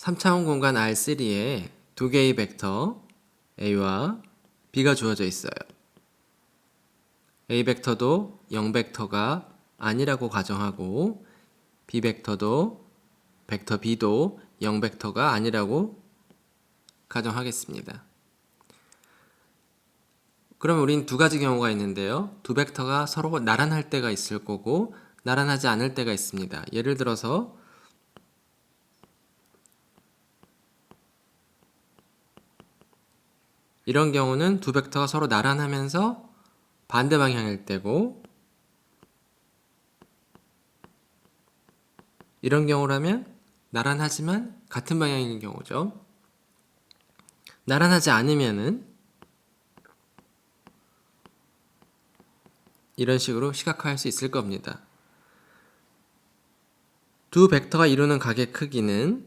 3차원 공간 R3에 두 개의 벡터 A와 B가 주어져 있어요. A 벡터도 0벡터가 아니라고 가정하고 B 벡터도 벡터 B도 0벡터가 아니라고 가정하겠습니다. 그럼 우린 두 가지 경우가 있는데요. 두 벡터가 서로 나란할 때가 있을 거고 나란하지 않을 때가 있습니다. 예를 들어서 이런 경우는 두 벡터가 서로 나란하면서 반대 방향일 때고, 이런 경우라면 나란하지만 같은 방향인 경우죠. 나란하지 않으면은 이런 식으로 시각화할 수 있을 겁니다. 두 벡터가 이루는 각의 크기는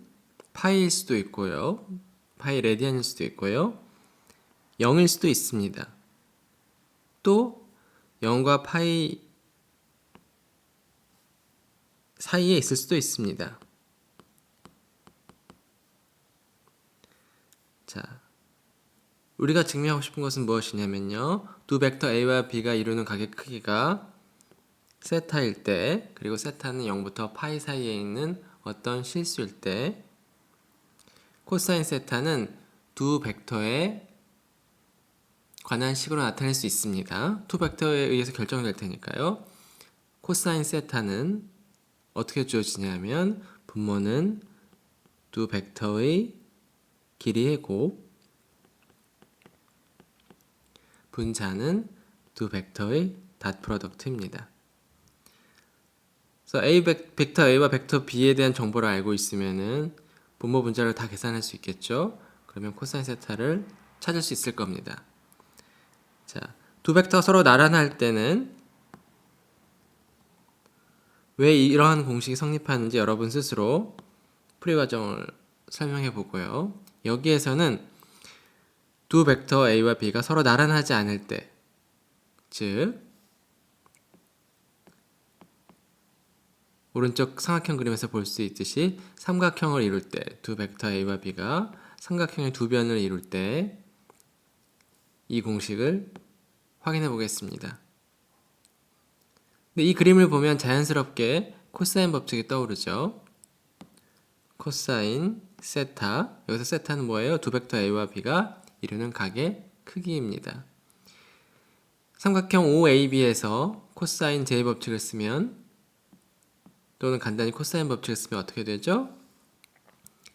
파이일 수도 있고요. 파이 레디안일 수도 있고요. 0일 수도 있습니다. 또 0과 파이 사이에 있을 수도 있습니다. 자, 우리가 증명하고 싶은 것은 무엇이냐면요. 두 벡터 A와 B가 이루는 각의 크기가 세타일 때, 그리고 세타는 0부터 파이 사이에 있는 어떤 실수일 때, 코사인 세타는 두 벡터에 관한 식으로 나타낼 수 있습니다. 두 벡터에 의해서 결정될 테니까요. 코사인 세타는 어떻게 주어지냐면 분모는 두 벡터의 길이의 곱, 분자는 두 벡터의 닷 프로덕트입니다. 그래서 벡터 A와 벡터 B에 대한 정보를 알고 있으면은 분모 분자를 다 계산할 수 있겠죠. 그러면 코사인 세타를 찾을 수 있을 겁니다. 자, 두 벡터가 서로 나란할 때는 왜 이러한 공식이 성립하는지 여러분 스스로 풀이 과정을 설명해 보고요. 여기에서는 두 벡터 A와 B가 서로 나란하지 않을 때, 즉 오른쪽 삼각형 그림에서 볼 수 있듯이 삼각형을 이룰 때, 두 벡터 A와 B가 삼각형의 두 변을 이룰 때 이 공식을 확인해 보겠습니다. 근데 이 그림을 보면 자연스럽게 코사인 법칙이 떠오르죠. 코사인 세타, 여기서 세타는 뭐예요? 두 벡터 A와 B가 이루는 각의 크기입니다. 삼각형 OAB에서 코사인 J 법칙을 쓰면, 또는 간단히 코사인 법칙을 쓰면 어떻게 되죠?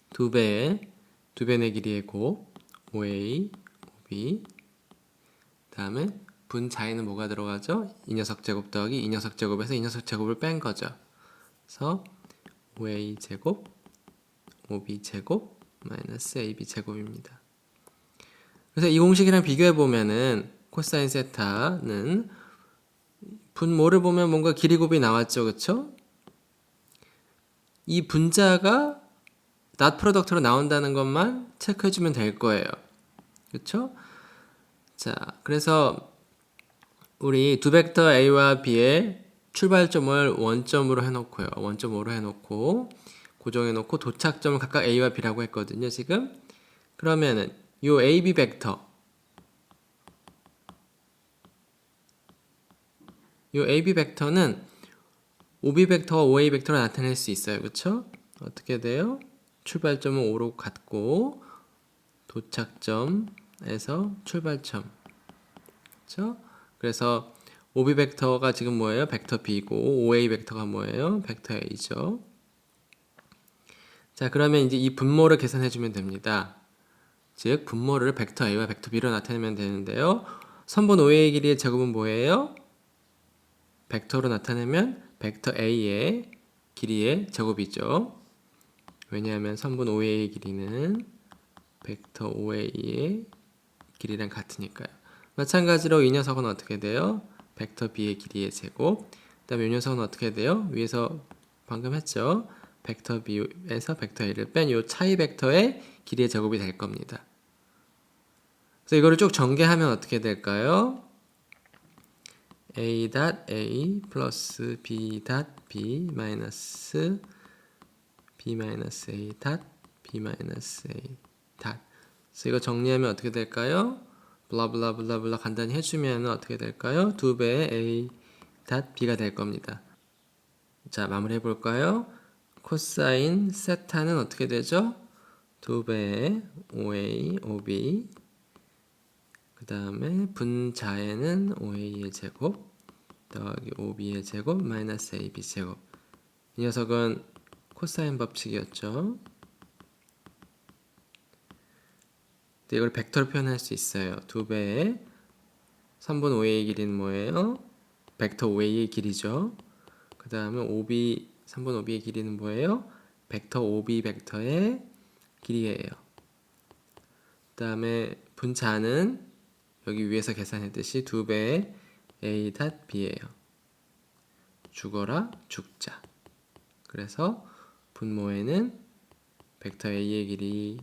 두 배의 길이의 곱 OA, OB, 다음에 분자에는 뭐가 들어가죠? 이 녀석 제곱 더하기 이 녀석 제곱에서 이 녀석 제곱을 뺀 거죠. 그래서 OA 제곱, OB 제곱, 마이너스 AB 제곱입니다. 그래서 이 공식이랑 비교해 보면은 코사인 세타는 분모를 보면 뭔가 길이 곱이 나왔죠, 그렇죠? 이 분자가 닷 프로덕트로 나온다는 것만 체크해주면 될 거예요. 그렇죠? 자, 그래서 우리 두 벡터 A와 B의 출발점을 원점으로 해놓고요. 원점5로 해놓고 고정해놓고 도착점을 각각 A와 B라고 했거든요. 지금 그러면은 요 AB 벡터, 요 AB 벡터는 OB 벡터와 OA 벡터로 나타낼 수 있어요. 그렇죠? 어떻게 돼요? 출발점은 5로 갖고 도착점에서 출발점. 그렇죠? 그래서 OB 벡터가 지금 뭐예요? 벡터 B고 OA 벡터가 뭐예요? 벡터 A죠. 자, 그러면 이제 이 분모를 계산해 주면 됩니다. 즉 분모를 벡터 A와 벡터 B로 나타내면 되는데요. 선분 OA의 길이의 제곱은 뭐예요? 벡터로 나타내면 벡터 A의 길이의 제곱이죠. 왜냐하면 선분 OA의 길이는 벡터 OA의 길이랑 같으니까요. 마찬가지로 이 녀석은 어떻게 돼요? 벡터 B의 길이의 제곱. 그 다음에 이 녀석은 어떻게 돼요? 위에서 방금 했죠? 벡터 B에서 벡터 A를 뺀 이 차이 벡터의 길이의 제곱이 될 겁니다. 그래서 이거를 쭉 전개하면 어떻게 될까요? A.A 플러스 B.B 마이너스 B 마이너스 A b-a 닷. 그래서 이거 정리하면 어떻게 될까요? 블라블라블라블라 간단히 해주면 어떻게 될까요? 2배의 a 닷 b가 될 겁니다. 자, 마무리해 볼까요? 코사인 세타는 어떻게 되죠? 2배의 5a, 5b 그 다음에 분자에는 5a의 제곱 더하기 5b의 제곱 마이너스 ab 제곱. 이 녀석은 코사인 법칙이었죠. 이걸 벡터로 표현할 수 있어요. 2배의 3분 5a의 길이는 뭐예요? 벡터 5a의 길이죠. 그 다음에 5b 3분 5b의 길이는 뭐예요? 벡터 5b 벡터의 길이예요. 그 다음에 분자는 여기 위에서 계산했듯이 2배의 a 닷 b예요. 죽어라 죽자. 그래서 분모에는 벡터 a의 길이,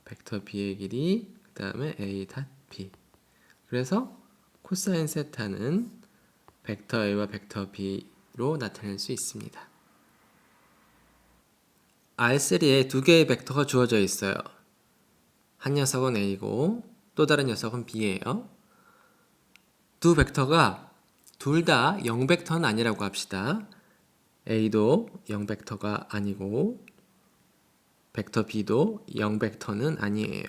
벡터 b의 길이, 그 다음에 a 닷 b. 그래서 코사인 세타는 벡터 a와 벡터 b로 나타낼 수 있습니다. R3에 두 개의 벡터가 주어져 있어요. 한 녀석은 a고 또 다른 녀석은 b예요. 두 벡터가 둘 다 0벡터는 아니라고 합시다. a도 0벡터가 아니고 벡터 b도 0벡터는 아니에요.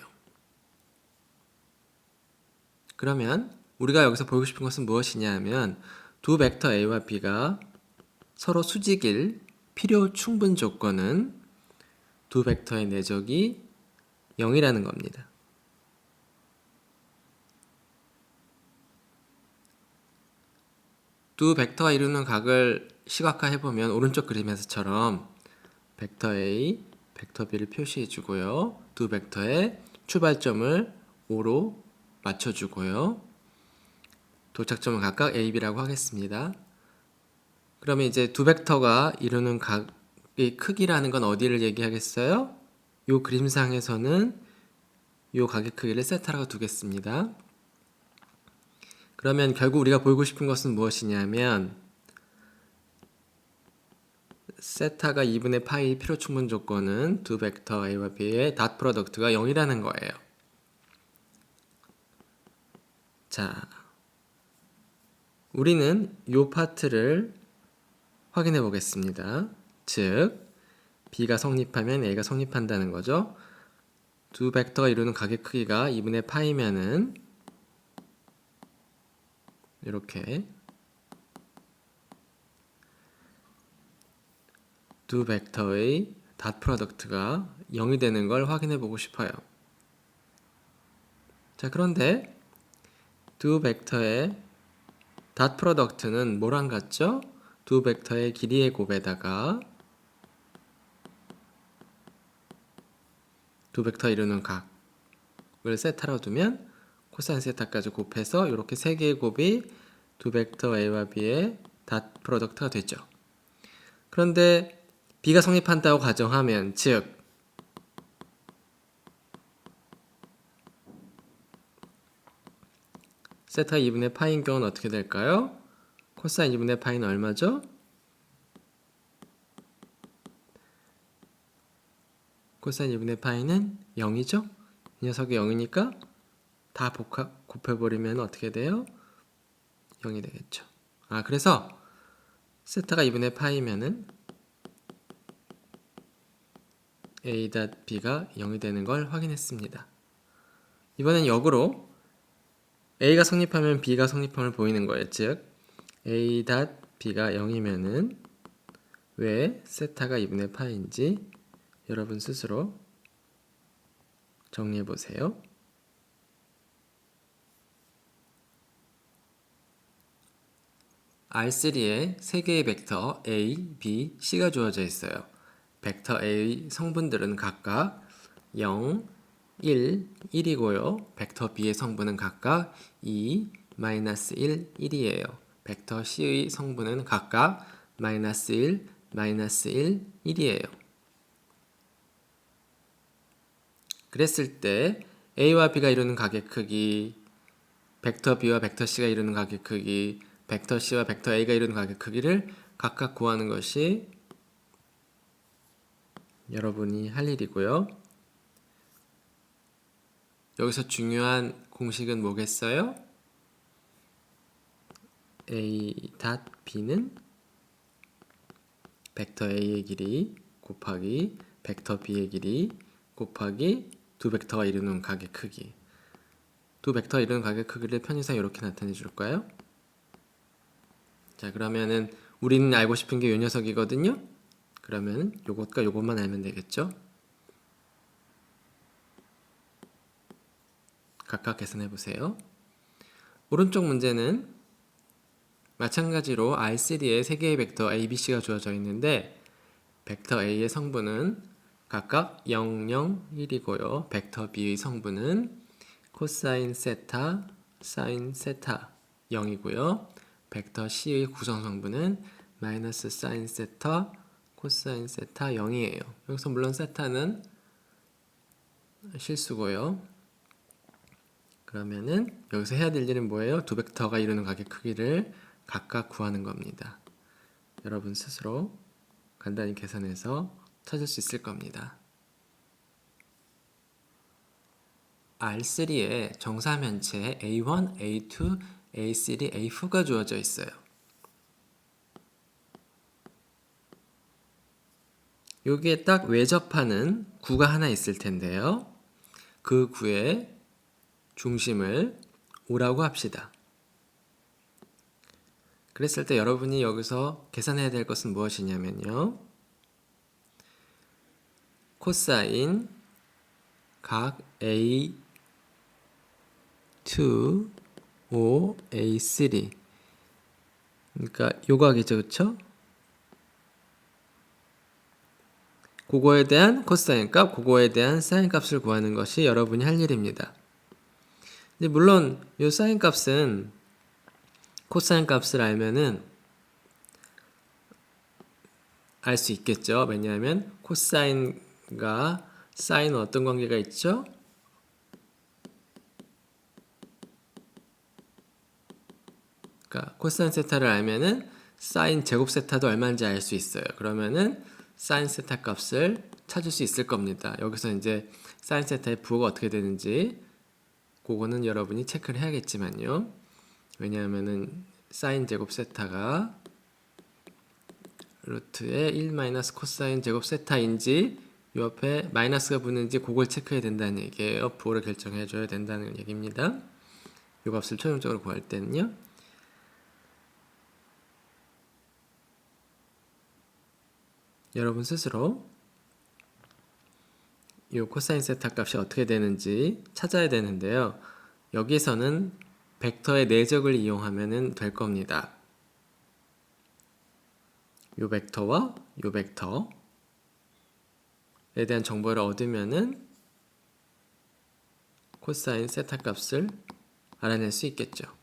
그러면 우리가 여기서 보고 싶은 것은 무엇이냐 하면 두 벡터 a와 b가 서로 수직일 필요 충분 조건은 두 벡터의 내적이 0이라는 겁니다. 두 벡터가 이루는 각을 시각화해보면 오른쪽 그림에서처럼 벡터 A, 벡터 B를 표시해 주고요. 두 벡터의 출발점을 O로 맞춰주고요. 도착점을 각각 A, B라고 하겠습니다. 그러면 이제 두 벡터가 이루는 각의 크기라는 건 어디를 얘기하겠어요? 이 그림상에서는 이 각의 크기를 세타라고 두겠습니다. 그러면 결국 우리가 보이고 싶은 것은 무엇이냐면 세타가 2분의 파이 필요 충분 조건은 두 벡터 A와 B의 닷 프로덕트가 0이라는 거예요. 자, 우리는 이 파트를 확인해 보겠습니다. 즉, B가 성립하면 A가 성립한다는 거죠. 두 벡터가 이루는 각의 크기가 2분의 파이면은 이렇게 두 벡터의 닷 프로덕트가 0이 되는 걸 확인해 보고 싶어요. 자, 그런데 두 벡터의 닷 프로덕트는 뭐랑 같죠? 두 벡터의 길이의 곱에다가 두 벡터 이루는 각을 세타로 두면 코사인 세타까지 곱해서 이렇게 세 개의 곱이 두 벡터 A와 B의 닷 프로덕트가 되죠. 그런데 B가 성립한다고 가정하면, 즉 세타 2분의 파인 경우는 어떻게 될까요? 코사인 2분의 파이는 얼마죠? 코사인 2분의 파이는 0이죠? 이 녀석이 0이니까 다 곱해버리면 어떻게 돼요? 0이 되겠죠. 그래서 세타가 2분의 파이면은 a.b가 0이 되는 걸 확인했습니다. 이번엔 역으로 a가 성립하면 b가 성립함을 보이는 거예요. 즉 a.b가 0이면은 왜 세타가 2분의 파이인지 여러분 스스로 정리해 보세요. R3에 3개의 벡터 A, B, C가 주어져 있어요. 벡터 A의 성분들은 각각 0, 1, 1이고요. 벡터 B의 성분은 각각 2, 마이너스 1, 1이에요. 벡터 C의 성분은 각각 마이너스 1, 마이너스 1, 1이에요. 그랬을 때 A와 B가 이루는 각의 크기, 벡터 B와 벡터 C가 이루는 각의 크기, 벡터 C와 벡터 A가 이루는 각의 크기를 각각 구하는 것이 여러분이 할 일이고요. 여기서 중요한 공식은 뭐겠어요? a.b는 벡터 a의 길이 곱하기 벡터 b의 길이 곱하기 두 벡터가 이루는 각의 크기. 두 벡터가 이루는 각의 크기를 편의상 이렇게 나타내 줄까요? 자, 그러면은 우리는 알고 싶은 게 이 녀석이거든요. 그러면 요것과 요것만 알면 되겠죠? 각각 계산해 보세요. 오른쪽 문제는 마찬가지로 R3에 3개의 벡터 A, B, C가 주어져 있는데 벡터 A의 성분은 각각 0, 0, 1이고요. 벡터 B의 성분은 코사인 세타, 사인 세타 0이고요. 벡터 C의 구성 성분은 마이너스 사인 세타, 코사인 세타 0이에요. 여기서 물론 세타는 실수고요. 그러면은 여기서 해야 될 일은 뭐예요? 두 벡터가 이루는 각의 크기를 각각 구하는 겁니다. 여러분 스스로 간단히 계산해서 찾을 수 있을 겁니다. R3에 정사면체 A1, A2, A3, A4가 주어져 있어요. 여기에 딱 외접하는 구가 하나 있을 텐데요. 그 구의 중심을 O라고 합시다. 그랬을 때 여러분이 여기서 계산해야 될 것은 무엇이냐면요. 코사인 각 A2, O, A3 그러니까 요 각이죠, 그쵸? 그거에 대한 코사인 값, 그거에 대한 사인 값을 구하는 것이 여러분이 할 일입니다. 근데 물론 요 사인 값은 코사인 값을 알면은 알 수 있겠죠. 왜냐하면 코사인과 사인은 어떤 관계가 있죠? 그러니까 코사인 세타를 알면은 사인 제곱 세타도 얼마인지 알 수 있어요. 그러면은 사인 세타 값을 찾을 수 있을 겁니다. 여기서 이제 사인 세타의 부호가 어떻게 되는지 그거는 여러분이 체크를 해야겠지만요. 왜냐하면은 사인 제곱 세타가 루트의 1 마이너스 코사인 제곱 세타인지 요 앞에 마이너스가 붙는지 그걸 체크해야 된다는 얘기예요. 부호를 결정해 줘야 된다는 얘기입니다. 요 값을 최종적으로 구할 때는요. 여러분 스스로 이 코사인 세타 값이 어떻게 되는지 찾아야 되는데요. 여기서는 벡터의 내적을 이용하면 될 겁니다. 이 벡터와 이 벡터에 대한 정보를 얻으면은 코사인 세타 값을 알아낼 수 있겠죠.